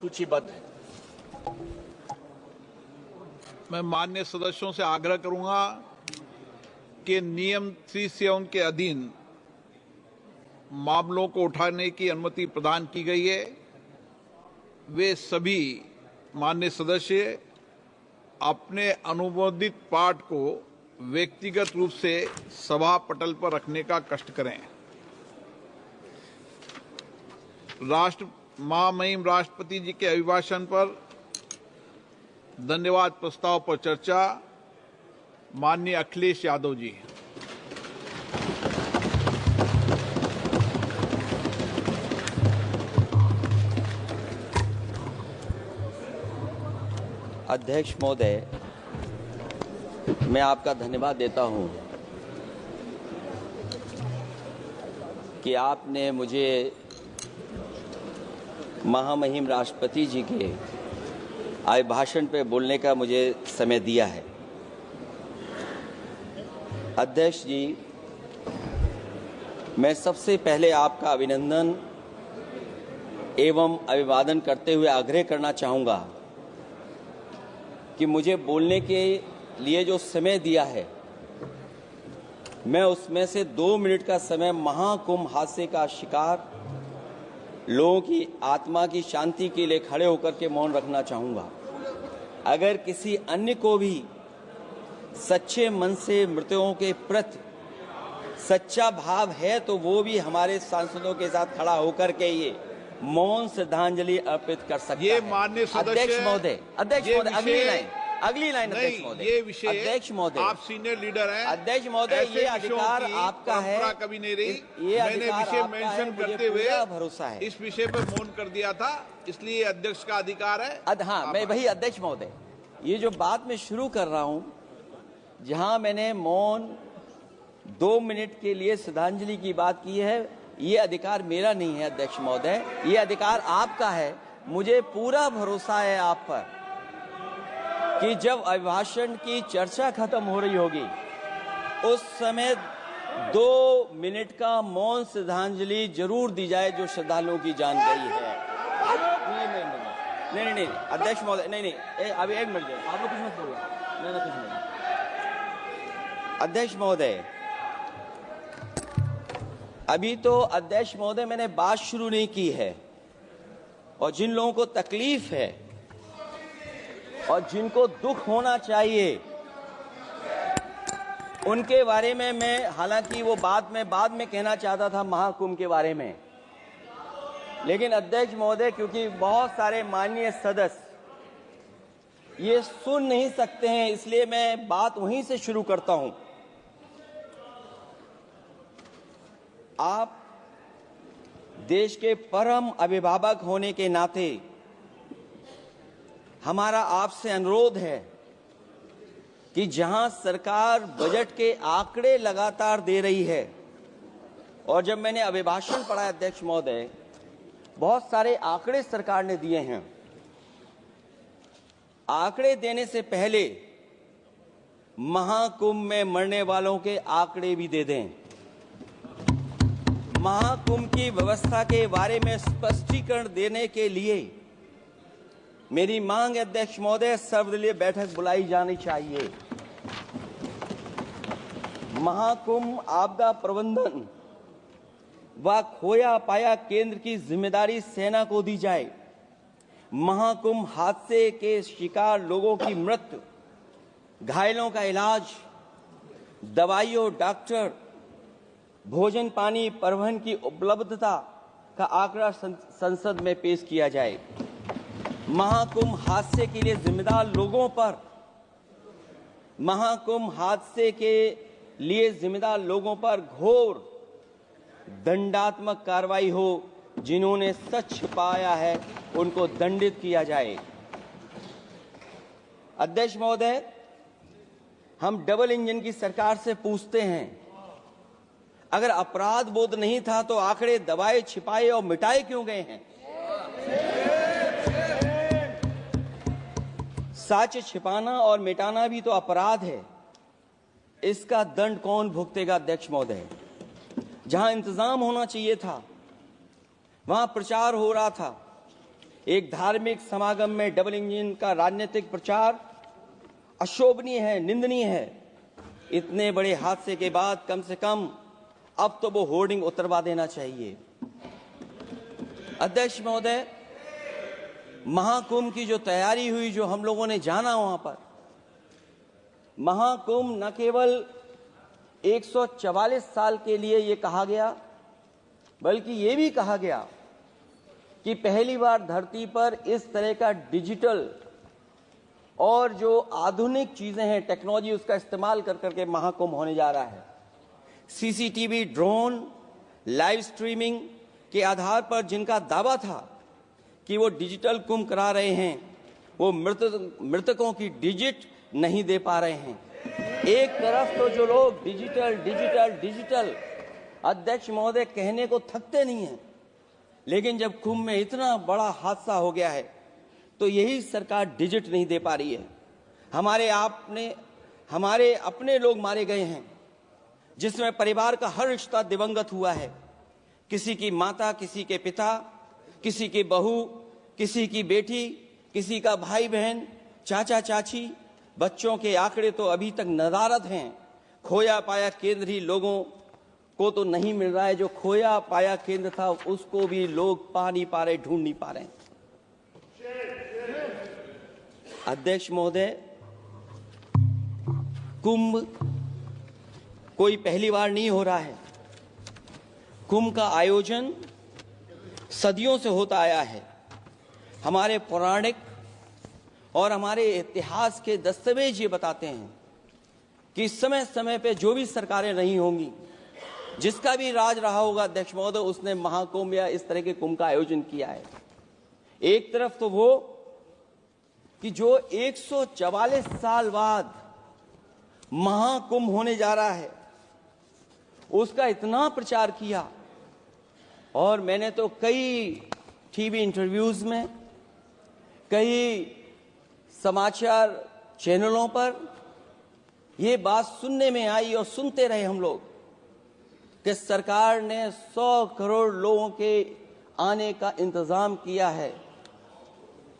सूचीबद्ध है। मैं माननीय सदस्यों से आग्रह करूंगा कि नियम 307 के अधीन मामलों को उठाने की अनुमति प्रदान की गई है। वे सभी माननीय सदस्य अपने अनुमोदित पाठ को व्यक्तिगत रूप से सभा पटल पर रखने का कष्ट करें। महामहिम राष्ट्रपति जी के अभिभाषण पर धन्यवाद प्रस्ताव पर चर्चा। माननीय अखिलेश यादव जी। अध्यक्ष महोदय, मैं आपका धन्यवाद देता हूं कि आपने मुझे महामहिम राष्ट्रपति जी के अभिभाषण पे बोलने का मुझे समय दिया है। अध्यक्ष जी, मैं सबसे पहले आपका अभिनंदन एवं अभिवादन करते हुए आग्रह करना चाहूँगा कि मुझे बोलने के लिए जो समय दिया है, मैं उसमें से 2 मिनट का समय महाकुंभ हादसे का शिकार लोगों की आत्मा की शांति के लिए खड़े होकर के मौन रखना चाहूँगा। अगर किसी अन्य को भी सच्चे मन से मृतकों के प्रति सच्चा भाव है तो वो भी हमारे सांसदों के साथ खड़ा होकर के ये मौन श्रद्धांजलि अर्पित कर सकता है। माननीय सदस्य अध्यक्ष महोदय, अगली लाइन अध्यक्ष महोदय, ये विषय अध्यक्ष महोदय, आप सीनियर लीडर हैं। अध्यक्ष महोदय, ये अधिकार आपका है। कभी नहीं रही। ये मैंने विषय मेंशन करते हुए भरोसा है इस विषय पर मौन कर दिया था, इसलिए अध्यक्ष का अधिकार है। हाँ, मैं वही अध्यक्ष महोदय, ये जो बात मैं शुरू कर रहा हूं, जहां मैंने मौन 2 मिनट के लिए श्रद्धांजलि की बात की है, ये अधिकार मेरा नहीं है अध्यक्ष महोदय, ये अधिकार आपका है। मुझे पूरा भरोसा है आप पर कि जब अभिभाषण की चर्चा खत्म हो रही होगी उस समय 2 मिनट का मौन श्रद्धांजलि जरूर दी जाए जो श्रद्धालुओं की जान गई है। नहीं अध्यक्ष महोदय, नहीं अभी 1 मिनट आप लोग कुछ मत बोलो। नहीं कुछ नहीं। अध्यक्ष महोदय, अभी तो अध्यक्ष महोदय मैंने बात शुरू नहीं की है, और जिन लोगों को तकलीफ है और जिनको दुख होना चाहिए उनके बारे में मैं, हालांकि वो बाद में कहना चाहता था महाकुंभ के बारे में, लेकिन अध्यक्ष महोदय क्योंकि बहुत सारे माननीय सदस्य ये सुन नहीं सकते हैं, इसलिए मैं बात वहीं से शुरू करता हूं। आप देश के परम अभिभावक होने के नाते हमारा आपसे अनुरोध है कि जहां सरकार बजट के आंकड़े लगातार दे रही है, और जब मैंने अभिभाषण पढ़ा अध्यक्ष महोदय, बहुत सारे आंकड़े सरकार ने दिए हैं। आंकड़े देने से पहले महाकुंभ में मरने वालों के आंकड़े भी दे दें। महाकुंभ की व्यवस्था के बारे में स्पष्टीकरण देने के लिए मेरी मांग अध्यक्ष महोदय, सर्वदलीय बैठक बुलाई जानी चाहिए। महाकुंभ आपदा प्रबंधन व खोया पाया केंद्र की जिम्मेदारी सेना को दी जाए। महाकुंभ हादसे के शिकार लोगों की मृत्यु, घायलों का इलाज, दवाइयों, डॉक्टर, भोजन पानी, परिवहन की उपलब्धता का आंकड़ा संसद में पेश किया जाए। महाकुंभ हादसे के लिए जिम्मेदार लोगों पर, महाकुंभ हादसे के लिए जिम्मेदार लोगों पर घोर दंडात्मक कार्रवाई हो। जिन्होंने सच छिपाया है उनको दंडित किया जाए। अध्यक्ष महोदय, हम डबल इंजन की सरकार से पूछते हैं, अगर अपराध बोध नहीं था तो आंकड़े दबाए, छिपाए और मिटाए क्यों गए हैं? सच छिपाना और मिटाना भी तो अपराध है। इसका दंड कौन भुगतेगा अध्यक्ष महोदय? जहां इंतजाम होना चाहिए था, वहां प्रचार हो रहा था, एक धार्मिक समागम में डबल इंजन का राजनीतिक प्रचार अशोभनीय है, निंदनीय है। इतने बड़े हादसे के बाद कम से कम अब तो वो होर्डिंग उतरवा देना चाहिए। अध्यक्ष महोदय, महाकुंभ की जो तैयारी हुई, जो हम लोगों ने जाना वहां पर, महाकुंभ न केवल 144 साल के लिए ये कहा गया, बल्कि ये भी कहा गया कि पहली बार धरती पर इस तरह का डिजिटल और जो आधुनिक चीजें हैं, टेक्नोलॉजी, उसका इस्तेमाल कर करके महाकुंभ होने जा रहा है। सीसीटीवी, ड्रोन, लाइव स्ट्रीमिंग के आधार पर जिनका दावा था कि वो डिजिटल कुंभ करा रहे हैं, वो मृतकों की डिजिट नहीं दे पा रहे हैं। एक तरफ तो जो लोग डिजिटल डिजिटल डिजिटल अध्यक्ष महोदय कहने को थकते नहीं हैं, लेकिन जब कुंभ में इतना बड़ा हादसा हो गया है तो यही सरकार डिजिट नहीं दे पा रही है। हमारे अपने लोग मारे गए हैं, जिसमें परिवार का हर रिश्ता दिवंगत हुआ है। किसी की माता, किसी के पिता, किसी की बहू, किसी की बेटी, किसी का भाई बहन, चाचा चाची, बच्चों के आंकड़े तो अभी तक नदारद हैं। खोया पाया केंद्र ही लोगों को तो नहीं मिल रहा है, जो खोया पाया केंद्र था उसको भी लोग पा नहीं पा रहे, ढूंढ नहीं पा रहे। अध्यक्ष महोदय, कुंभ कोई पहली बार नहीं हो रहा है। कुंभ का आयोजन सदियों से होता आया है। हमारे पौराणिक और हमारे इतिहास के दस्तावेज ये बताते हैं कि समय समय पे जो भी सरकारें नहीं होंगी, जिसका भी राज रहा होगा अध्यक्ष महोदय, उसने महाकुंभ या इस तरह के कुंभ का आयोजन किया है। एक तरफ तो वो कि जो 144 साल बाद महाकुंभ होने जा रहा है, उसका इतना प्रचार किया, और मैंने तो कई टीवी इंटरव्यूज में, कई समाचार चैनलों पर ये बात सुनने में आई और सुनते रहे हम लोग कि सरकार ने 100 करोड़ लोगों के आने का इंतजाम किया है।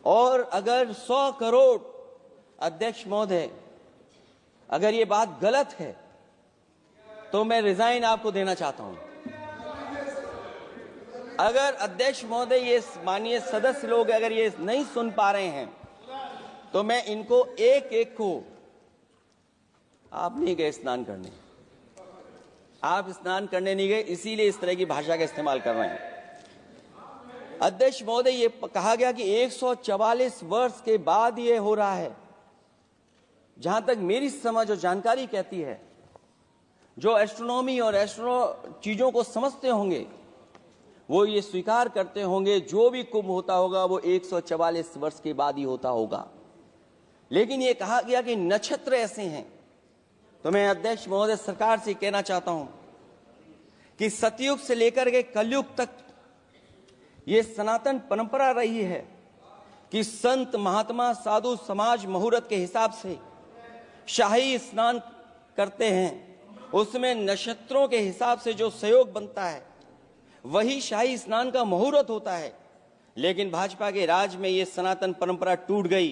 और अगर 100 करोड़, अध्यक्ष महोदय, अगर ये बात गलत है तो मैं रिजाइन आपको देना चाहता हूं। अगर अध्यक्ष महोदय, ये माननीय सदस्य लोग अगर ये नहीं सुन पा रहे हैं तो मैं इनको एक एक को, आप नहीं गए स्नान करने, आप स्नान करने नहीं गए, इसीलिए इस तरह की भाषा का इस्तेमाल कर रहे हैं। अध्यक्ष महोदय, ये कहा गया कि 144 वर्ष के बाद ये हो रहा है। जहां तक मेरी समझ और जानकारी कहती है, जो एस्ट्रोनॉमी और एस्ट्रो चीजों को समझते होंगे वो ये स्वीकार करते होंगे, जो भी कुंभ होता होगा वो 144 वर्ष के बाद ही होता होगा। लेकिन ये कहा गया कि नक्षत्र ऐसे हैं, तो मैं अध्यक्ष महोदय सरकार से कहना चाहता हूं कि सतयुग से लेकर के कलयुग तक ये सनातन परंपरा रही है कि संत, महात्मा, साधु समाज मुहूर्त के हिसाब से शाही स्नान करते हैं। उसमें नक्षत्रों के हिसाब से जो सहयोग बनता है वही शाही स्नान का मुहूर्त होता है। लेकिन भाजपा के राज में ये सनातन परंपरा टूट गई।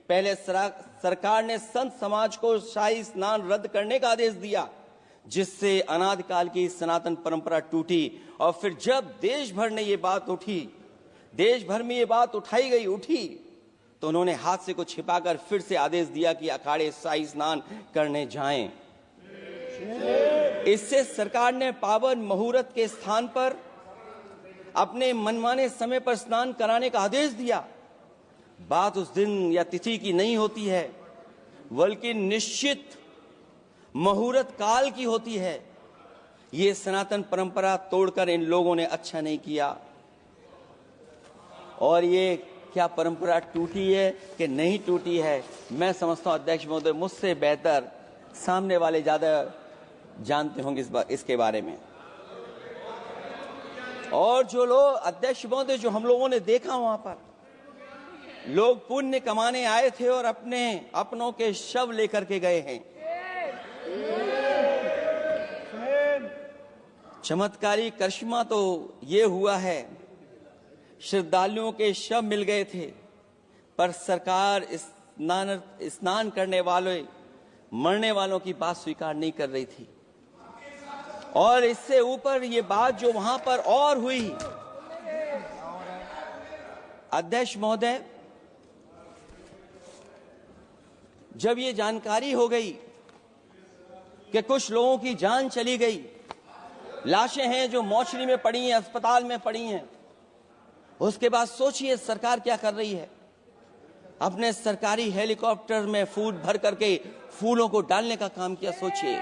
पहले सरकार ने संत समाज को शाही स्नान रद्द करने का आदेश दिया, जिससे अनादिकाल की सनातन परंपरा टूटी। और फिर जब देश भर में ये बात उठी, तो उन्होंने हादसे को छिपाकर फिर से आदेश दिया कि अखाड़े शाही स्नान करने जाएं। इससे सरकार ने पावन मुहूर्त के स्थान पर अपने मनमाने समय पर स्नान कराने का आदेश दिया। बात उस दिन या तिथि की नहीं होती है, बल्कि निश्चित मुहूर्त काल की होती है। ये सनातन परंपरा तोड़कर इन लोगों ने अच्छा नहीं किया। और ये क्या परंपरा टूटी है कि नहीं टूटी है, मैं समझता हूं अध्यक्ष महोदय मुझसे बेहतर सामने वाले ज्यादा जानते होंगे इसके बारे में। और जो लोग, अध्यक्ष महोदय, जो हम लोगों ने देखा वहां पर, लोग पुण्य कमाने आए थे और अपनों के शव लेकर के गए हैं। चमत्कारी करिश्मा तो ये हुआ है श्रद्धालुओं के शव मिल गए थे, पर सरकार स्नान करने वाले मरने वालों की बात स्वीकार नहीं कर रही थी। और इससे ऊपर ये बात जो वहां पर और हुई, अध्यक्ष महोदय, जब ये जानकारी हो गई कि कुछ लोगों की जान चली गई, लाशें हैं जो मोर्चरी में पड़ी हैं, अस्पताल में पड़ी हैं, उसके बाद सोचिए सरकार क्या कर रही है। अपने सरकारी हेलीकॉप्टर में फूड भर करके फूलों को डालने का काम किया। सोचिए,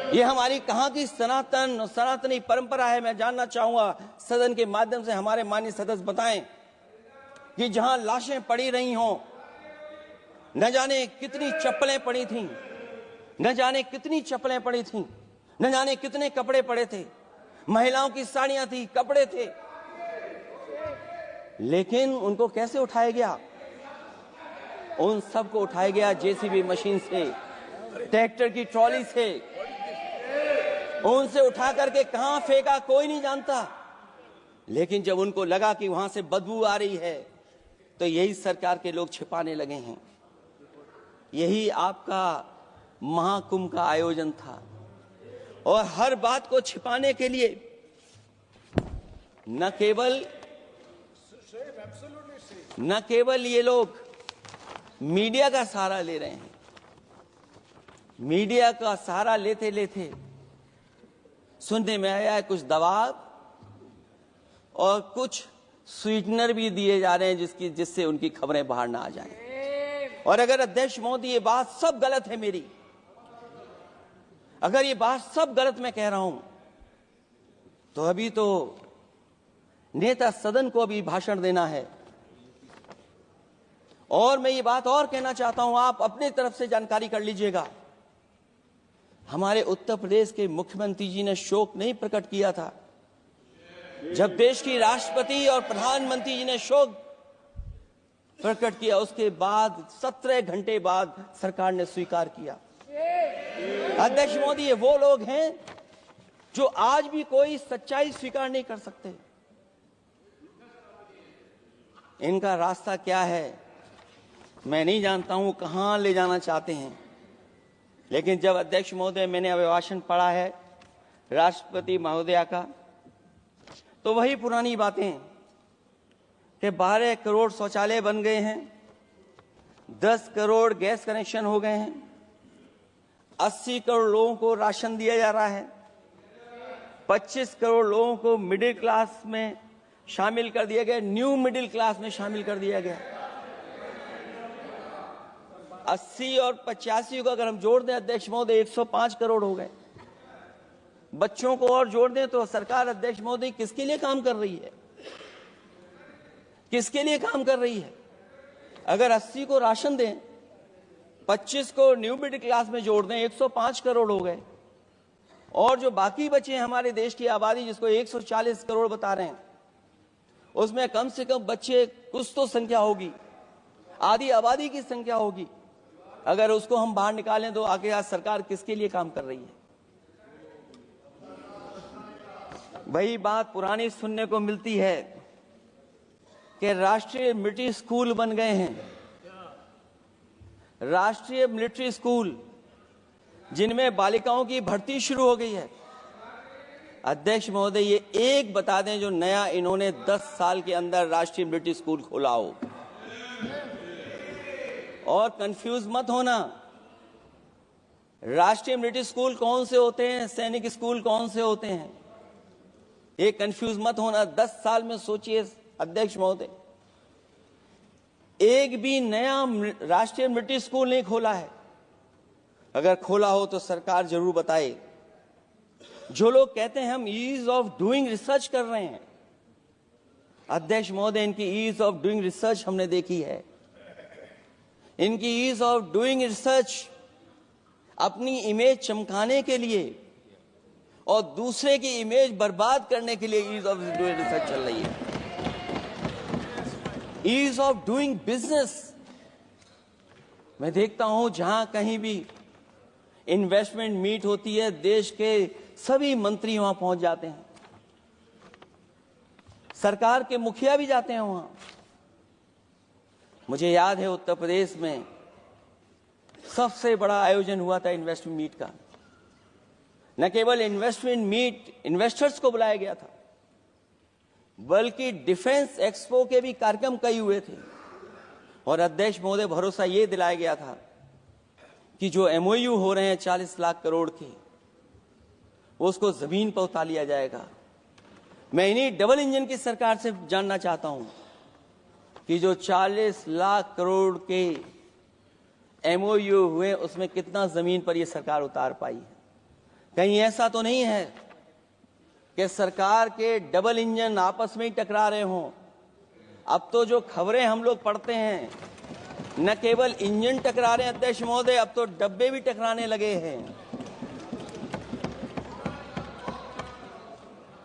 ये हमारी कहां की सनातनी परंपरा है। मैं जानना चाहूंगा सदन के माध्यम से हमारे माननीय सदस्य बताएं कि जहां लाशें पड़ी रही हों, न जाने कितनी चप्पलें पड़ी थीं, न जाने कितनी चप्पलें पड़ी थीं, न जाने कितने कपड़े पड़े थे, महिलाओं की साड़ियां थी, कपड़े थे, लेकिन उनको कैसे उठाया गया? उन सबको उठाया गया जेसीबी मशीन से, ट्रैक्टर की ट्रॉली से। उनसे उठा करके कहां फेंका कोई नहीं जानता, लेकिन जब उनको लगा कि वहां से बदबू आ रही है, तो यही सरकार के लोग छिपाने लगे हैं। यही आपका महाकुंभ का आयोजन था। और हर बात को छिपाने के लिए न केवल ये लोग मीडिया का सहारा ले रहे हैं, मीडिया का सहारा लेते लेते सुनने में आया है कुछ दबाव और कुछ स्वीटनर भी दिए जा रहे हैं जिससे उनकी खबरें बाहर ना आ जाएं। और अगर अध्यक्ष मोदी ये बात सब गलत है मेरी, अगर ये बात सब गलत मैं कह रहा हूं, तो अभी तो नेता सदन को अभी भाषण देना है। और मैं ये बात और कहना चाहता हूं, आप अपनी तरफ से जानकारी कर लीजिएगा। हमारे उत्तर प्रदेश के मुख्यमंत्री जी ने शोक नहीं प्रकट किया था। जब देश की राष्ट्रपति और प्रधानमंत्री जी ने शोक प्रकट किया, उसके बाद 17 घंटे बाद सरकार ने स्वीकार किया। अध्यक्ष मोदी, ये वो लोग हैं जो आज भी कोई सच्चाई स्वीकार नहीं कर सकते। इनका रास्ता क्या है मैं नहीं जानता हूं, कहां ले जाना चाहते हैं। लेकिन जब अध्यक्ष महोदय मैंने अभिभाषण पढ़ा है राष्ट्रपति महोदया का, तो वही पुरानी बातें कि 12 करोड़ शौचालय बन गए हैं, 10 करोड़ गैस कनेक्शन हो गए हैं, 80 करोड़ लोगों को राशन दिया जा रहा है, 25 करोड़ लोगों को मिडिल क्लास में शामिल कर दिया गया, न्यू मिडिल क्लास में शामिल कर दिया गया। 80 और 85 को अगर हम जोड़ दें अध्यक्ष महोदय, 105 करोड़ हो गए। बच्चों को और जोड़ दें तो सरकार अध्यक्ष महोदय किसके लिए काम कर रही है? किसके लिए काम कर रही है? अगर 80 को राशन दें, 25 को न्यू मिडिल क्लास में जोड़ दें, 105 करोड़ हो गए। और जो बाकी बचे हैं हमारे देश की आबादी, जिसको 140 करोड़ बता रहे हैं, उसमें कम से कम बच्चे कुछ तो संख्या होगी, आधी आबादी की संख्या होगी। अगर उसको हम बाहर निकालें तो आगे आज सरकार किसके लिए काम कर रही है? वही बात पुरानी सुनने को मिलती है कि राष्ट्रीय मिलिट्री स्कूल बन गए हैं, राष्ट्रीय मिलिट्री स्कूल जिनमें बालिकाओं की भर्ती शुरू हो गई है। अध्यक्ष महोदय, ये एक बता दें जो नया इन्होंने 10 साल के अंदर राष्ट्रीय मिलिट्री स्कूल खोला हो। और कंफ्यूज मत होना, राष्ट्रीय मिलिट्री स्कूल कौन से होते हैं, सैनिक स्कूल कौन से होते हैं, ये कंफ्यूज मत होना। 10 साल में सोचिए अध्यक्ष महोदय, एक भी नया राष्ट्रीय मिलिट्री स्कूल नहीं खोला है। अगर खोला हो तो सरकार जरूर बताए। जो लोग कहते हैं हम ईज ऑफ डूइंग रिसर्च कर रहे हैं, अध्यक्ष महोदय, इनकी ईज ऑफ डूइंग रिसर्च हमने देखी है। इनकी ईज ऑफ डूइंग रिसर्च अपनी इमेज चमकाने के लिए और दूसरे की इमेज बर्बाद करने के लिए ईज ऑफ डूइंग रिसर्च चल रही है। ईज ऑफ डूइंग बिजनेस, मैं देखता हूं जहां कहीं भी इन्वेस्टमेंट मीट होती है, देश के सभी मंत्री वहां पहुंच जाते हैं। सरकार के मुखिया भी जाते हैं वहां। मुझे याद है उत्तर प्रदेश में सबसे बड़ा आयोजन हुआ था इन्वेस्टमेंट मीट का। न केवल इन्वेस्टमेंट मीट इन्वेस्टर्स को बुलाया गया था, बल्कि डिफेंस एक्सपो के भी कार्यक्रम कई हुए थे। और अध्यक्ष महोदय, भरोसा ये दिलाया गया था कि जो एमओयू हो रहे हैं 40 लाख करोड़ के, वो उसको जमीन पर उतार लिया जाएगा। मैं इन्हीं डबल इंजन की सरकार से जानना चाहता हूं कि जो 40 लाख करोड़ के एमओयू हुए, उसमें कितना जमीन पर ये सरकार उतार पाई है। कहीं ऐसा तो नहीं है कि सरकार के डबल इंजन आपस में ही टकरा रहे हों। अब तो जो खबरें हम लोग पढ़ते हैं, न केवल इंजन टकरा रहे हैं अध्यक्ष महोदय, अब तो डब्बे भी टकराने लगे हैं।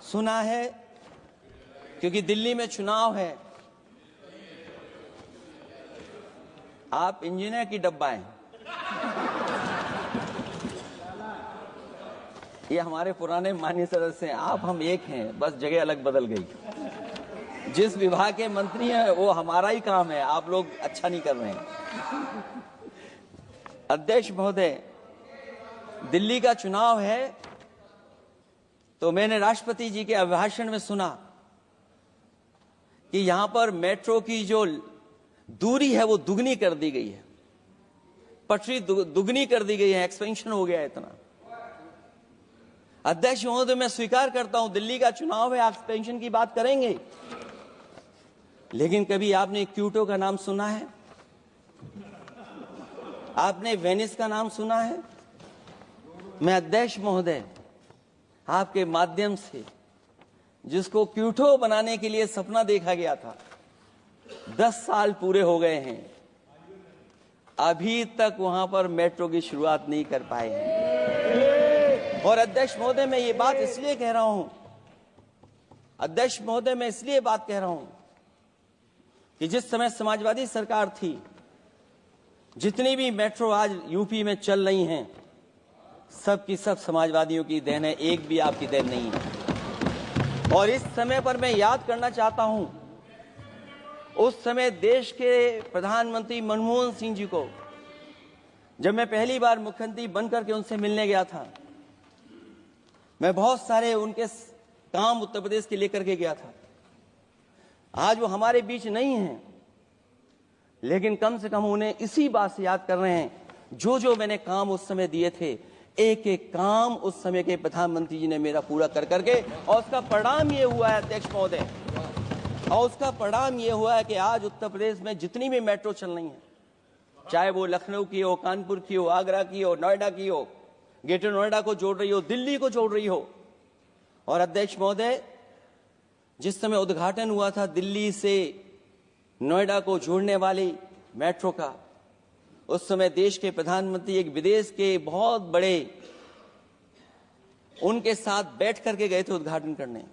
सुना है क्योंकि दिल्ली में चुनाव है, आप इंजीनियर की डब्बा हैं। ये हमारे पुराने माननीय सदस्य हैं, आप हम एक हैं, बस जगह अलग बदल गई। जिस विभाग के मंत्री हैं वो हमारा ही काम है, आप लोग अच्छा नहीं कर रहे हैं। अध्यक्ष महोदय, दिल्ली का चुनाव है तो मैंने राष्ट्रपति जी के अभिभाषण में सुना कि यहां पर मेट्रो की जो दूरी है वो दुगनी कर दी गई है, पटरी दुगनी कर दी गई है, एक्सपेंशन हो गया है इतना। अध्यक्ष महोदय, मैं स्वीकार करता हूं दिल्ली का चुनाव है, एक्सपेंशन की बात करेंगे, लेकिन कभी आपने क्यूटो का नाम सुना है? आपने वेनिस का नाम सुना है? मैं अध्यक्ष महोदय आपके माध्यम से, जिसको क्यूटो बनाने के लिए सपना देखा गया था, 10 साल पूरे हो गए हैं, अभी तक वहां पर मेट्रो की शुरुआत नहीं कर पाए हैं। और अध्यक्ष महोदय, मैं ये बात इसलिए कह रहा हूं, अध्यक्ष महोदय मैं इसलिए बात कह रहा हूं कि जिस समय समाजवादी सरकार थी, जितनी भी मेट्रो आज यूपी में चल रही हैं, सब की सब समाजवादियों की देन है, एक भी आपकी देन नहीं है। और इस समय पर मैं याद करना चाहता हूं, उस समय देश के प्रधानमंत्री मनमोहन सिंह जी को जब मैं पहली बार मुख्यमंत्री बनकर के उनसे मिलने गया था, मैं बहुत सारे उनके काम उत्तर प्रदेश के लेकर के गया था। आज वो हमारे बीच नहीं हैं, लेकिन कम से कम उन्हें इसी बात से याद कर रहे हैं, जो जो मैंने काम उस समय दिए थे, एक एक काम उस समय के प्रधानमंत्री जी ने मेरा पूरा कर करके, और उसका परिणाम ये हुआ है अध्यक्ष महोदय, और उसका परिणाम ये हुआ है कि आज उत्तर प्रदेश में जितनी भी मेट्रो चल रही है, चाहे वो लखनऊ की हो, कानपुर की हो, आगरा की हो, नोएडा की हो, ग्रेटर नोएडा को जोड़ रही हो, दिल्ली को जोड़ रही हो। और अध्यक्ष महोदय, जिस समय उद्घाटन हुआ था दिल्ली से नोएडा को जोड़ने वाली मेट्रो का, उस समय देश के प्रधानमंत्री एक विदेश के बहुत बड़े उनके साथ बैठ करके गए थे उद्घाटन करने।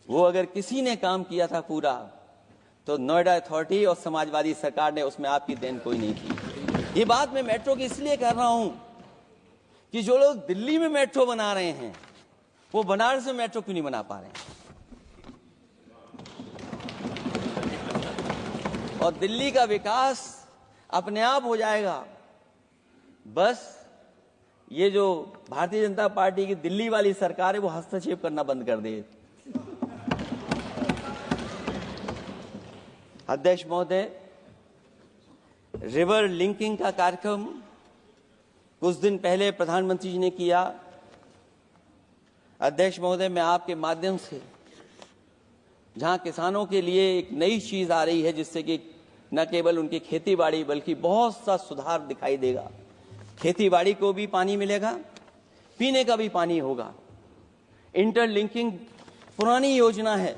वो अगर किसी ने काम किया था पूरा, तो नोएडा अथॉरिटी और समाजवादी सरकार ने, उसमें आपकी देन कोई नहीं थी। ये बात मैं मेट्रो की इसलिए कर रहा हूं कि जो लोग दिल्ली में मेट्रो बना रहे हैं, वो बनारस में मेट्रो क्यों नहीं बना पा रहे हैं। और दिल्ली का विकास अपने आप हो जाएगा, बस ये जो भारतीय जनता पार्टी की दिल्ली वाली सरकार है वो हस्तक्षेप करना बंद कर दे। अध्यक्ष महोदय, रिवर लिंकिंग का कार्यक्रम कुछ दिन पहले प्रधानमंत्री जी ने किया। अध्यक्ष महोदय, मैं आपके माध्यम से, जहां किसानों के लिए एक नई चीज आ रही है, जिससे कि न केवल उनकी खेती बाड़ी बल्कि बहुत सा सुधार दिखाई देगा। खेती बाड़ी को भी पानी मिलेगा, पीने का भी पानी होगा। इंटरलिंकिंग पुरानी योजना है,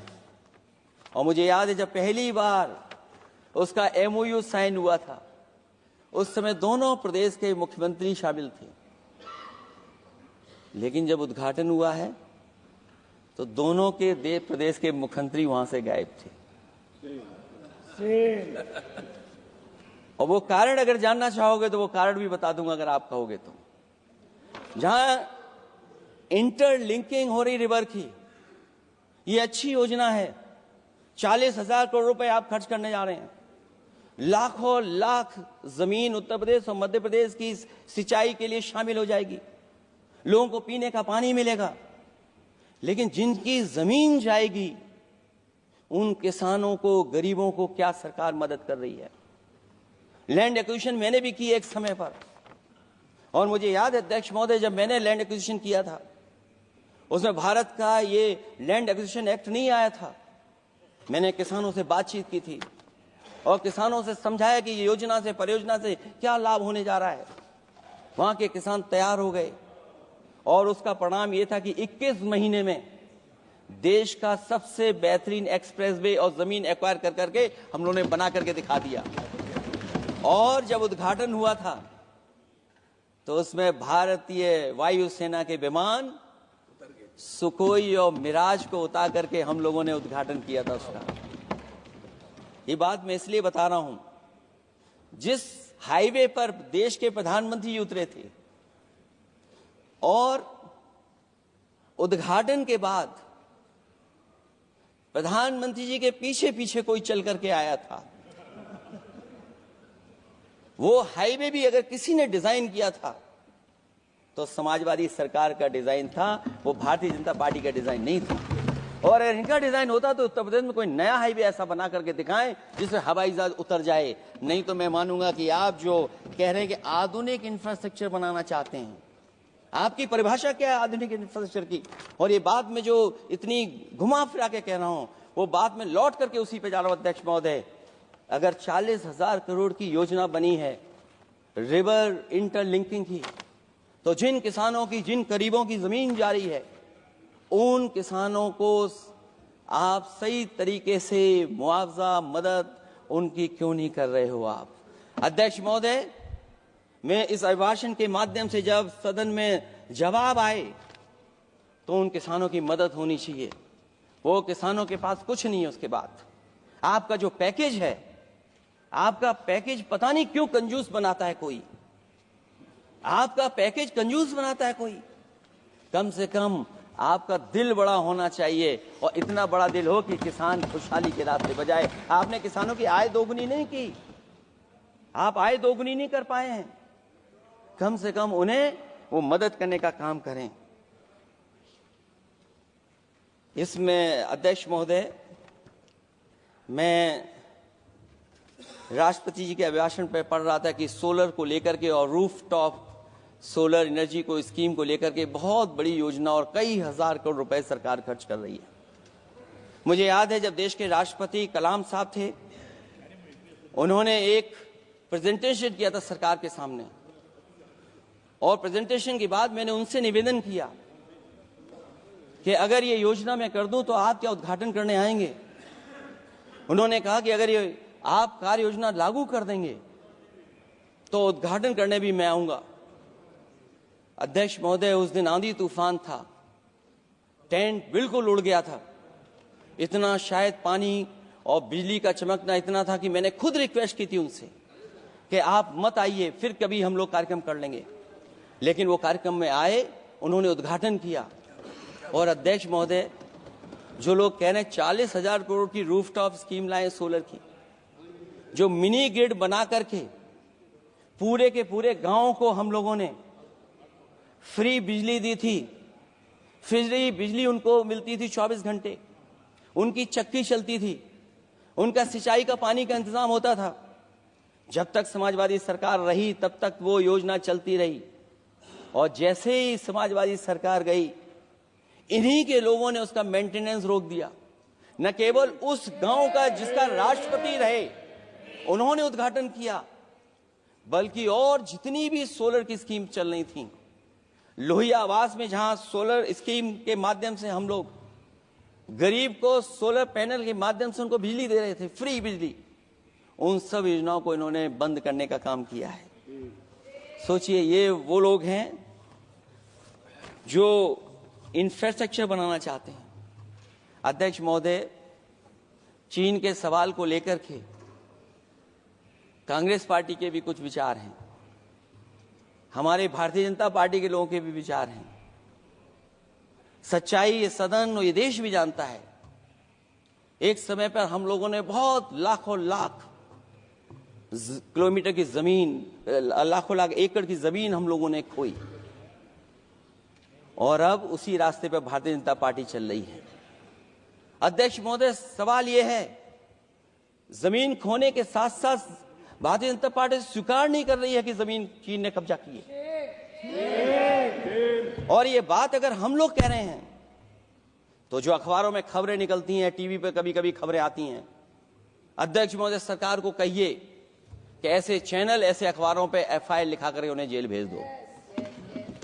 और मुझे याद है जब पहली बार उसका एमओयू साइन हुआ था, उस समय दोनों प्रदेश के मुख्यमंत्री शामिल थे, लेकिन जब उद्घाटन हुआ है तो दोनों के प्रदेश के मुख्यमंत्री वहां से गायब थे। और वो कारण अगर जानना चाहोगे तो वो कारण भी बता दूंगा अगर आप कहोगे तो। जहां इंटरलिंकिंग हो रही रिवर की, ये अच्छी योजना है, 40,000 करोड़ रुपए आप खर्च करने जा रहे हैं। लाखों लाख जमीन उत्तर प्रदेश और मध्य प्रदेश की सिंचाई के लिए शामिल हो जाएगी, लोगों को पीने का पानी मिलेगा। लेकिन जिनकी जमीन जाएगी उन किसानों को, गरीबों को क्या सरकार मदद कर रही है? लैंड एक्विजिशन मैंने भी की एक समय पर, और मुझे याद है अध्यक्ष महोदय, जब मैंने लैंड एक्विजिशन किया था उसमें भारत का ये लैंड एक्विजिशन एक्ट नहीं आया था। मैंने किसानों से बातचीत की थी और किसानों से समझाया कि ये योजना से, परियोजना से क्या लाभ होने जा रहा है। वहां के किसान तैयार हो गए और उसका परिणाम ये था कि 21 महीने में देश का सबसे बेहतरीन एक्सप्रेसवे और जमीन एक्वायर कर करके हम लोगों ने बना करके दिखा दिया। और जब उद्घाटन हुआ था तो उसमें भारतीय वायुसेना के विमान सुखोई और मिराज को उतार करके हम लोगों ने उद्घाटन किया था उसका। ये बात मैं इसलिए बता रहा हूं, जिस हाईवे पर देश के प्रधानमंत्री जी उतरे थे और उद्घाटन के बाद प्रधानमंत्री जी के पीछे पीछे कोई चल करके आया था। वो हाईवे भी अगर किसी ने डिजाइन किया था तो समाजवादी सरकार का डिजाइन था, वो भारतीय जनता पार्टी का डिजाइन नहीं था। और अगर इनका डिजाइन होता तो उत्तर प्रदेश में कोई नया हाईवे ऐसा बना करके दिखाएं जिससे हवाई जहाज उतर जाए। नहीं तो मैं मानूंगा कि आप जो कह रहे हैं कि आधुनिक इंफ्रास्ट्रक्चर बनाना चाहते हैं, आपकी परिभाषा क्या है आधुनिक इंफ्रास्ट्रक्चर की? और ये बात में जो इतनी घुमा फिरा के कह रहा हूं, वो बात में लौट करके उसी पे जा रहा हूं अध्यक्ष महोदय। अगर 40,000 करोड़ की योजना बनी है रिवर इंटरलिंकिंग की, तो जिन किसानों की, जिन गरीबों की जमीन जा रही है, उन किसानों को आप सही तरीके से मुआवजा, मदद उनकी क्यों नहीं कर रहे हो आप? अध्यक्ष महोदय, मैं इस अभिभाषण के माध्यम से जब सदन में जवाब आए तो उन किसानों की मदद होनी चाहिए। वो किसानों के पास कुछ नहीं है। उसके बाद आपका जो पैकेज है, आपका पैकेज पता नहीं क्यों कंजूस बनाता है कोई, आपका पैकेज कंजूस बनाता है कोई। कम से कम आपका दिल बड़ा होना चाहिए, और इतना बड़ा दिल हो कि किसान खुशहाली के रास्ते बजाए। आपने किसानों की आय दोगुनी नहीं की, आप आय दोगुनी नहीं कर पाए हैं। कम से कम उन्हें वो मदद करने का काम करें। इसमें अध्यक्ष महोदय, मैं राष्ट्रपति जी के अभिभाषण पर पढ़ रहा था कि सोलर को लेकर के और रूफटॉप सोलर एनर्जी को, स्कीम को लेकर के बहुत बड़ी योजना और कई हजार करोड़ रुपए सरकार खर्च कर रही है। मुझे याद है जब देश के राष्ट्रपति कलाम साहब थे, उन्होंने एक प्रेजेंटेशन किया था सरकार के सामने, और प्रेजेंटेशन के बाद मैंने उनसे निवेदन किया कि अगर ये योजना मैं कर दूं तो आप क्या उद्घाटन करने आएंगे? उन्होंने कहा कि अगर ये आप कार्य योजना लागू कर देंगे तो उद्घाटन करने भी मैं आऊंगा। अध्यक्ष महोदय, उस दिन आंधी तूफान था, टेंट बिल्कुल उड़ गया था। इतना शायद पानी और बिजली का चमकना इतना था कि मैंने खुद रिक्वेस्ट की थी उनसे कि आप मत आइए, फिर कभी हम लोग कार्यक्रम कर लेंगे। लेकिन वो कार्यक्रम में आए, उन्होंने उद्घाटन किया। और अध्यक्ष महोदय, जो लोग कह रहे हैं 40,000 करोड़ की रूफटॉप स्कीम लाए सोलर की, जो मिनी ग्रिड बना करके पूरे के पूरे गांव को हम लोगों ने फ्री बिजली दी थी। फ्री बिजली उनको मिलती थी 24 घंटे, उनकी चक्की चलती थी, उनका सिंचाई का पानी का इंतजाम होता था। जब तक समाजवादी सरकार रही तब तक वो योजना चलती रही, और जैसे ही समाजवादी सरकार गई, इन्हीं के लोगों ने उसका मेंटेनेंस रोक दिया। न केवल उस गांव का जिसका राष्ट्रपति रहे उन्होंने उद्घाटन किया, बल्कि और जितनी भी सोलर की स्कीम चल रही थी, लोहिया आवास में जहां सोलर स्कीम के माध्यम से हम लोग गरीब को सोलर पैनल के माध्यम से उनको बिजली दे रहे थे, फ्री बिजली, उन सब योजनाओं को इन्होंने बंद करने का काम किया है। सोचिए, ये वो लोग हैं जो इंफ्रास्ट्रक्चर बनाना चाहते हैं। अध्यक्ष महोदय, चीन के सवाल को लेकर के कांग्रेस पार्टी के भी कुछ विचार हैं, हमारे भारतीय जनता पार्टी के लोगों के भी विचार हैं। सच्चाई ये सदन और ये देश भी जानता है एक समय पर हम लोगों ने बहुत लाखों लाख किलोमीटर की जमीन, लाखों लाख एकड़ की जमीन हम लोगों ने खोई, और अब उसी रास्ते पर भारतीय जनता पार्टी चल रही है। अध्यक्ष महोदय, सवाल यह है, जमीन खोने के साथ साथ भारतीय जनता पार्टी स्वीकार नहीं कर रही है कि जमीन चीन ने कब्जा की है। और ये बात अगर हम लोग कह रहे हैं तो जो अखबारों में खबरें निकलती हैं, टीवी पे कभी कभी खबरें आती हैं, अध्यक्ष महोदय सरकार को कहिए कि ऐसे चैनल, ऐसे अखबारों पे FIR लिखा करके उन्हें जेल भेज दो,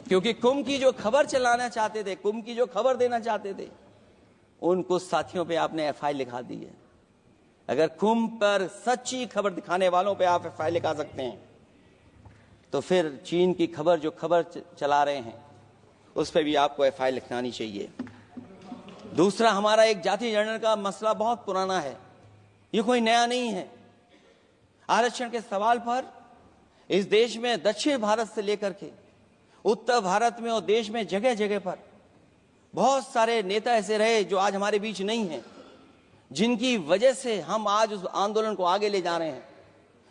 क्योंकि कुंभ की जो खबर चलाना चाहते थे, कुंभ की जो खबर देना चाहते थे, उन कुछ साथियों पे आपने FIR लिखा दी है। अगर कुंभ पर सच्ची खबर दिखाने वालों पे आप FIR लिखा सकते हैं, तो फिर चीन की खबर, जो खबर चला रहे हैं, उस पर भी आपको FIR लिखवानी चाहिए। दूसरा, हमारा एक जाति जनगणना का मसला बहुत पुराना है, ये कोई नया नहीं है। आरक्षण के सवाल पर इस देश में दक्षिण भारत से लेकर के उत्तर भारत में और देश में जगह जगह पर बहुत सारे नेता ऐसे रहे जो आज हमारे बीच नहीं हैं, जिनकी वजह से हम आज उस आंदोलन को आगे ले जा रहे हैं।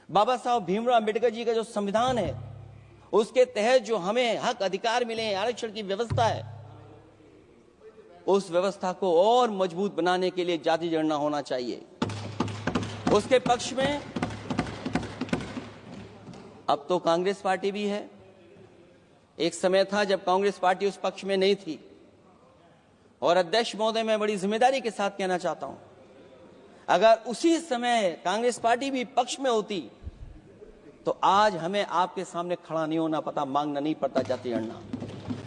बाबा साहब भीमराव अम्बेडकर जी का जो संविधान है, उसके तहत जो हमें हक अधिकार मिले हैं, आरक्षण की व्यवस्था है, उस व्यवस्था को और मजबूत बनाने के लिए जाति जनगणना होना चाहिए। उसके पक्ष में अब तो कांग्रेस पार्टी भी है। एक समय था जब कांग्रेस पार्टी उस पक्ष में नहीं थी, और अध्यक्ष महोदय, मैं बड़ी जिम्मेदारी के साथ कहना चाहता हूं, अगर उसी समय कांग्रेस पार्टी भी पक्ष में होती तो आज हमें आपके सामने खड़ा नहीं होना पता, मांगना नहीं पड़ता जाति जनगणना।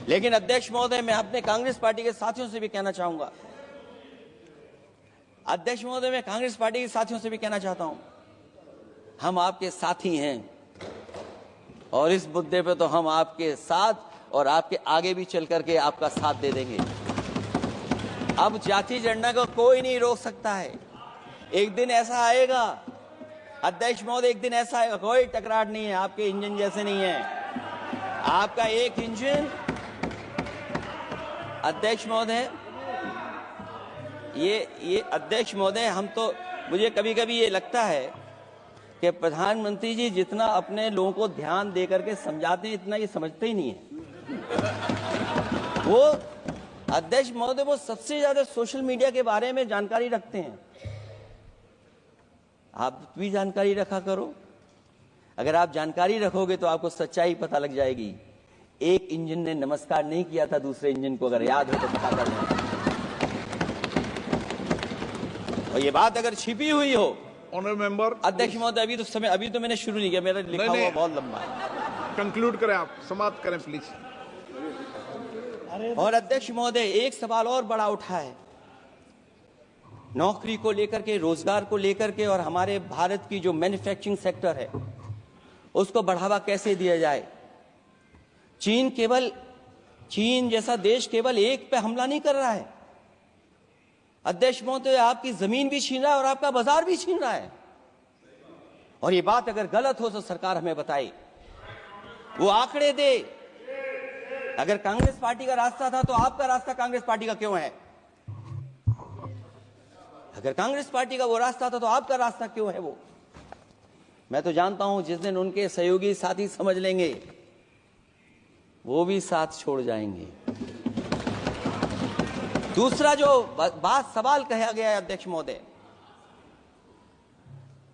लेकिन अध्यक्ष महोदय, मैं अपने कांग्रेस पार्टी के साथियों से भी कहना चाहूंगा, अध्यक्ष महोदय, मैं कांग्रेस पार्टी के साथियों से भी कहना चाहता हूं, हम आपके साथी हैं, और इस मुद्दे पे तो हम आपके साथ और आपके आगे भी चल करके आपका साथ दे देंगे। अब जाति जनगणना को कोई नहीं रोक सकता है। एक दिन ऐसा आएगा अध्यक्ष महोदय, एक दिन ऐसा आएगा, कोई टकरार नहीं है, आपके इंजन जैसे नहीं है। आपका एक इंजन, अध्यक्ष महोदय, ये अध्यक्ष महोदय, हम तो, मुझे कभी कभी ये लगता है कि प्रधानमंत्री जी जितना अपने लोगों को ध्यान दे करके समझाते हैं, इतना ये समझते ही नहीं है। वो अध्यक्ष महोदय, वो सबसे ज्यादा सोशल मीडिया के बारे में जानकारी रखते हैं। आप भी जानकारी रखा करो। अगर आप जानकारी रखोगे तो आपको सच्चाई पता लग जाएगी। एक इंजन ने नमस्कार नहीं किया था दूसरे इंजन को, अगर याद हो तो पता कर लें। और ये बात अगर छिपी हुई हो, ऑनरेबल मेंबर, अध्यक्ष महोदय, अभी तो मैंने शुरू नहीं किया, मेरा लिखा हुआ बहुत लंबा है। कंक्लूड करें, आप समाप्त करें प्लीज। और अध्यक्ष महोदय, एक सवाल और बड़ा उठा है, नौकरी को लेकर के, रोजगार को लेकर के, और हमारे भारत की जो मैन्युफैक्चरिंग सेक्टर है उसको बढ़ावा कैसे दिया जाए। चीन जैसा देश केवल एक पे हमला नहीं कर रहा है अध्यक्ष महोदय, आपकी जमीन भी छीन रहा है और आपका बाजार भी छीन रहा है। और ये बात अगर गलत हो तो सरकार हमें बताए, वो आंकड़े दे। अगर कांग्रेस पार्टी का रास्ता था तो आपका रास्ता कांग्रेस पार्टी का क्यों है? अगर कांग्रेस पार्टी का वो रास्ता था तो आपका रास्ता क्यों है वो? मैं तो जानता हूं जिस दिन उनके सहयोगी साथी समझ लेंगे, वो भी साथ छोड़ जाएंगे। दूसरा जो सवाल कहा गया है अध्यक्ष महोदय,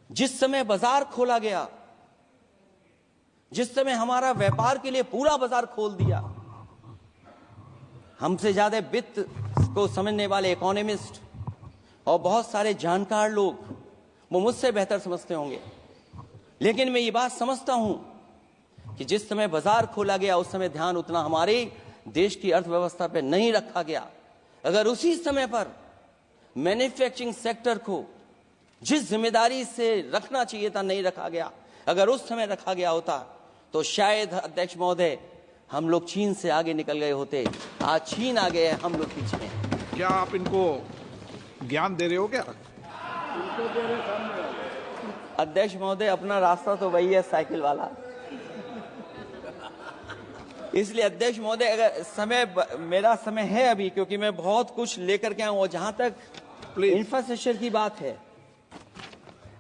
जिस समय बाजार खोला गया, जिस समय हमारा व्यापार के लिए पूरा बाजार खोल दिया, हमसे ज्यादा वित्त को समझने वाले इकोनॉमिस्ट और बहुत सारे जानकार लोग, वो मुझसे बेहतर समझते होंगे, लेकिन मैं ये बात समझता हूं कि जिस समय बाजार खोला गया उस समय ध्यान उतना हमारे देश की अर्थव्यवस्था पर नहीं रखा गया। अगर उसी समय पर मैन्युफैक्चरिंग सेक्टर को जिस जिम्मेदारी से रखना चाहिए था नहीं रखा गया, अगर उस समय रखा गया होता तो शायद अध्यक्ष महोदय हम लोग चीन से आगे निकल गए होते। आज चीन आ गए, हम लोग पीछे हैं। क्या आप इनको ज्ञान दे रहे हो क्या? अध्यक्ष महोदय, अपना रास्ता तो वही है, साइकिल वाला। इसलिए अध्यक्ष महोदय, अगर मेरा समय है अभी, क्योंकि मैं बहुत कुछ लेकर के आऊं, और जहां तक प्लीज। इंफ्रास्ट्रक्चर की बात है।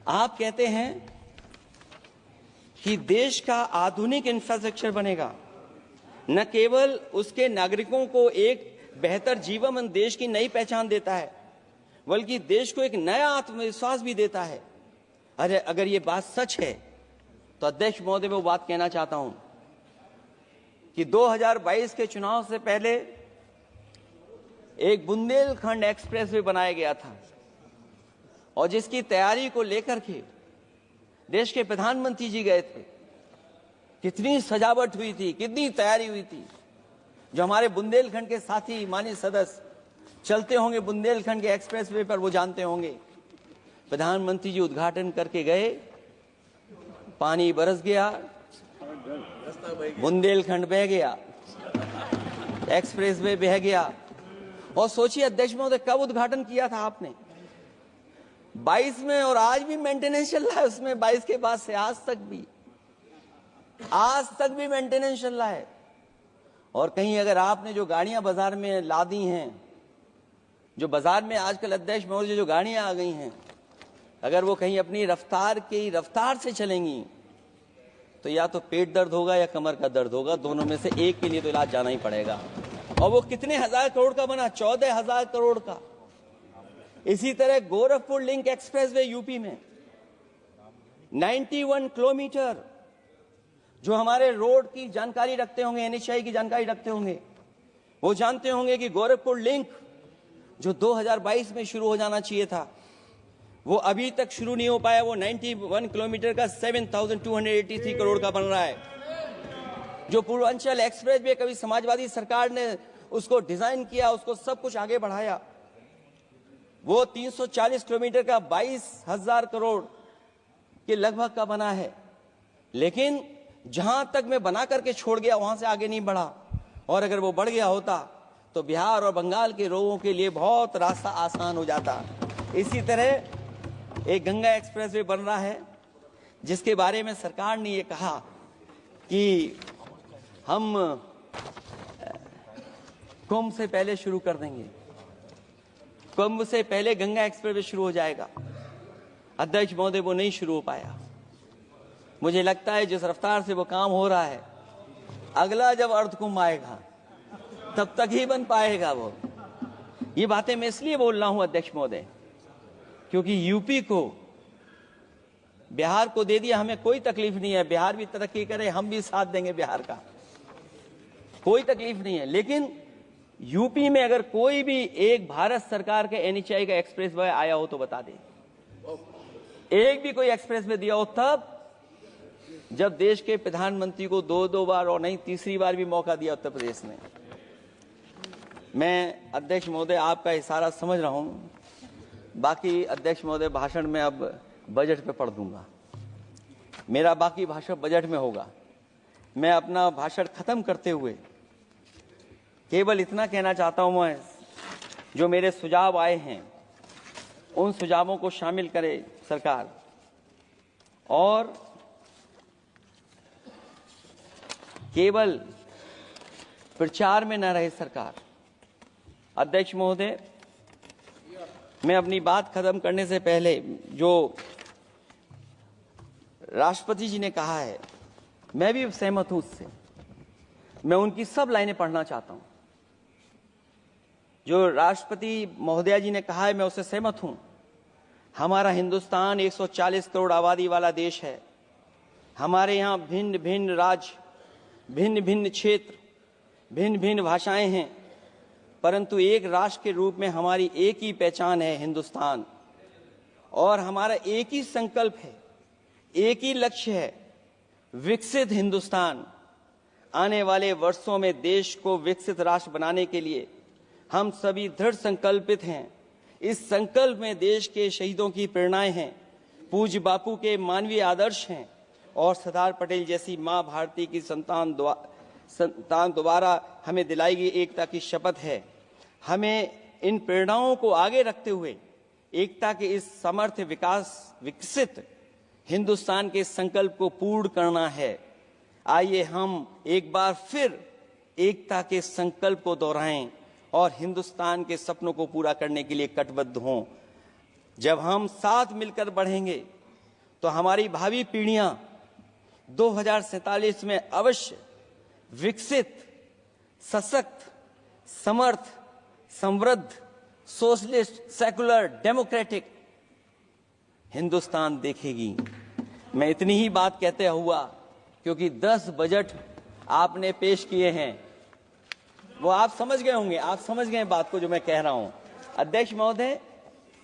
आप कहते हैं कि देश का आधुनिक इंफ्रास्ट्रक्चर बनेगा, न केवल उसके नागरिकों को एक बेहतर जीवन देश की नई पहचान देता है, बल्कि देश को एक नया आत्मविश्वास भी देता है। अरे अगर ये बात सच है तो अध्यक्ष महोदय मैं वो बात कहना चाहता हूं कि 2022 के चुनाव से पहले एक बुंदेलखंड एक्सप्रेसवे बनाया गया था और जिसकी तैयारी को लेकर के देश के प्रधानमंत्री जी गए थे। कितनी सजावट हुई थी, कितनी तैयारी हुई थी। जो हमारे बुंदेलखंड के साथी माननीय सदस्य चलते होंगे बुंदेलखंड के एक्सप्रेसवे पर, वो जानते होंगे। प्रधानमंत्री जी उद्घाटन करके गए, पानी बरस गया, बुंदेलखंड बह गया, एक्सप्रेसवे बह गया। और सोचिए अध्यक्ष महोदय, कब उद्घाटन किया था आपने? 22 में, और आज भी मेंटेनेंस चल रहा है उसमें। 22 के बाद से आज तक भी मेंटेनेंस चल रहा है। और कहीं अगर आपने जो गाड़ियां बाजार में ला दी हैं, जो बाजार में आजकल अध्यक्ष महोदय जो गाड़ियां आ गई हैं, अगर वो कहीं अपनी रफ्तार से चलेंगी तो या तो पेट दर्द होगा या कमर का दर्द होगा, दोनों में से एक के लिए तो इलाज जाना ही पड़ेगा। और वो कितने हजार करोड़ का बना? 14,000 करोड़ का। इसी तरह गोरखपुर लिंक एक्सप्रेसवे यूपी में 91 किलोमीटर। जो हमारे रोड की जानकारी रखते होंगे, एनएचआई की जानकारी रखते होंगे, वो जानते होंगे कि गोरखपुर लिंक जो 2022 में शुरू हो जाना चाहिए था, वो अभी तक शुरू नहीं हो पाया। वो 91 किलोमीटर का 7,283 करोड़ का बन रहा है। जो पूर्वांचल एक्सप्रेस वे, कभी समाजवादी सरकार ने उसको डिजाइन किया, उसको सब कुछ आगे बढ़ाया, वो 340 किलोमीटर का 22,000 करोड़ के लगभग का बना है। लेकिन जहां तक मैं बना करके छोड़ गया वहां से आगे नहीं बढ़ा। और अगर वो बढ़ गया होता तो बिहार और बंगाल के लोगों के लिए बहुत रास्ता आसान हो जाता। इसी तरह एक गंगा एक्सप्रेसवे बन रहा है, जिसके बारे में सरकार ने ये कहा कि हम कुंभ से पहले शुरू कर देंगे, कुंभ से पहले गंगा एक्सप्रेसवे शुरू हो जाएगा। अध्यक्ष महोदय, वो नहीं शुरू हो पाया। मुझे लगता है जिस रफ्तार से वो काम हो रहा है, अगला जब अर्ध कुंभ आएगा तब तक ही बन पाएगा वो। ये बातें मैं इसलिए बोल रहा हूं अध्यक्ष महोदय, क्योंकि यूपी को, बिहार को दे दिया, हमें कोई तकलीफ नहीं है। बिहार भी तरक्की करे, हम भी साथ देंगे बिहार का, कोई तकलीफ नहीं है। लेकिन यूपी में अगर कोई भी एक भारत सरकार के एनएचआई का एक्सप्रेस वे आया हो तो बता दे। एक भी कोई एक्सप्रेस वे दिया हो तब, जब देश के प्रधानमंत्री को 2 बार और नहीं तीसरी बार भी मौका दिया उत्तर प्रदेश ने। मैं अध्यक्ष महोदय आपका इशारा समझ रहा हूं, बाकी अध्यक्ष महोदय भाषण में अब बजट पे पढ़ दूंगा। मेरा बाकी भाषण बजट में होगा। मैं अपना भाषण खत्म करते हुए केवल इतना कहना चाहता हूं, मैं जो मेरे सुझाव आए हैं उन सुझावों को शामिल करे सरकार, और केवल प्रचार में न रहे सरकार। अध्यक्ष महोदय, मैं अपनी बात खत्म करने से पहले जो राष्ट्रपति जी ने कहा है, मैं भी सहमत हूं उससे। मैं उनकी सब लाइनें पढ़ना चाहता हूं। जो राष्ट्रपति महोदया जी ने कहा है, मैं उससे सहमत हूं। हमारा हिंदुस्तान 140 करोड़ आबादी वाला देश है। हमारे यहाँ भिन्न भिन्न राज्य, भिन्न भिन्न क्षेत्र, भिन्न भिन्न भाषाएं हैं, परंतु एक राष्ट्र के रूप में हमारी एक ही पहचान है, हिंदुस्तान। और हमारा एक ही संकल्प है, एक ही लक्ष्य है, विकसित हिंदुस्तान। आने वाले वर्षों में देश को विकसित राष्ट्र बनाने के लिए हम सभी दृढ़ संकल्पित हैं। इस संकल्प में देश के शहीदों की प्रेरणाएं हैं, पूज्य बापू के मानवीय आदर्श हैं, और सरदार पटेल जैसी मां भारती की संतान द्वारा हमें दिलाई गई एकता की शपथ है। हमें इन प्रेरणाओं को आगे रखते हुए एकता के इस समर्थ विकसित हिंदुस्तान के संकल्प को पूर्ण करना है। आइए हम एक बार फिर एकता के संकल्प को दोहराएं और हिंदुस्तान के सपनों को पूरा करने के लिए कटिबद्ध हों। जब हम साथ मिलकर बढ़ेंगे तो हमारी भावी पीढ़ियां 2047 में अवश्य विकसित, सशक्त, समर्थ, समृद्ध, सोशलिस्ट, सेकुलर, डेमोक्रेटिक हिंदुस्तान देखेगी। मैं इतनी ही बात कहते हुआ, क्योंकि 10 बजट आपने पेश किए हैं, वो आप समझ गए होंगे, आप समझ गए बात को जो मैं कह रहा हूं। अध्यक्ष महोदय,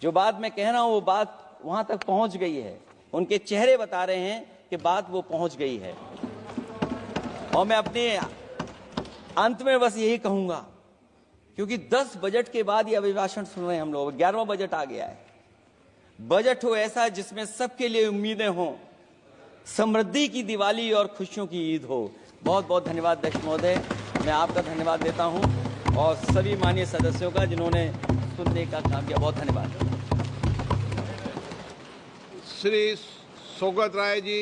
जो बात मैं कह रहा हूं वो बात वहां तक पहुंच गई है, उनके चेहरे बता रहे हैं कि बात वो पहुंच गई है। और मैं अपने अंत में बस यही कहूंगा, क्योंकि 10 बजट के बाद ये अभिभाषण सुन रहे हैं हम लोग, 11वां बजट आ गया है। बजट हो ऐसा जिसमें सबके लिए उम्मीदें हों, समृद्धि की दिवाली और खुशियों की ईद हो। बहुत बहुत धन्यवाद अध्यक्ष महोदय, मैं आपका धन्यवाद देता हूं और सभी माननीय सदस्यों का जिन्होंने सुनने का काम किया। बहुत धन्यवाद। श्री सौगत राय जी।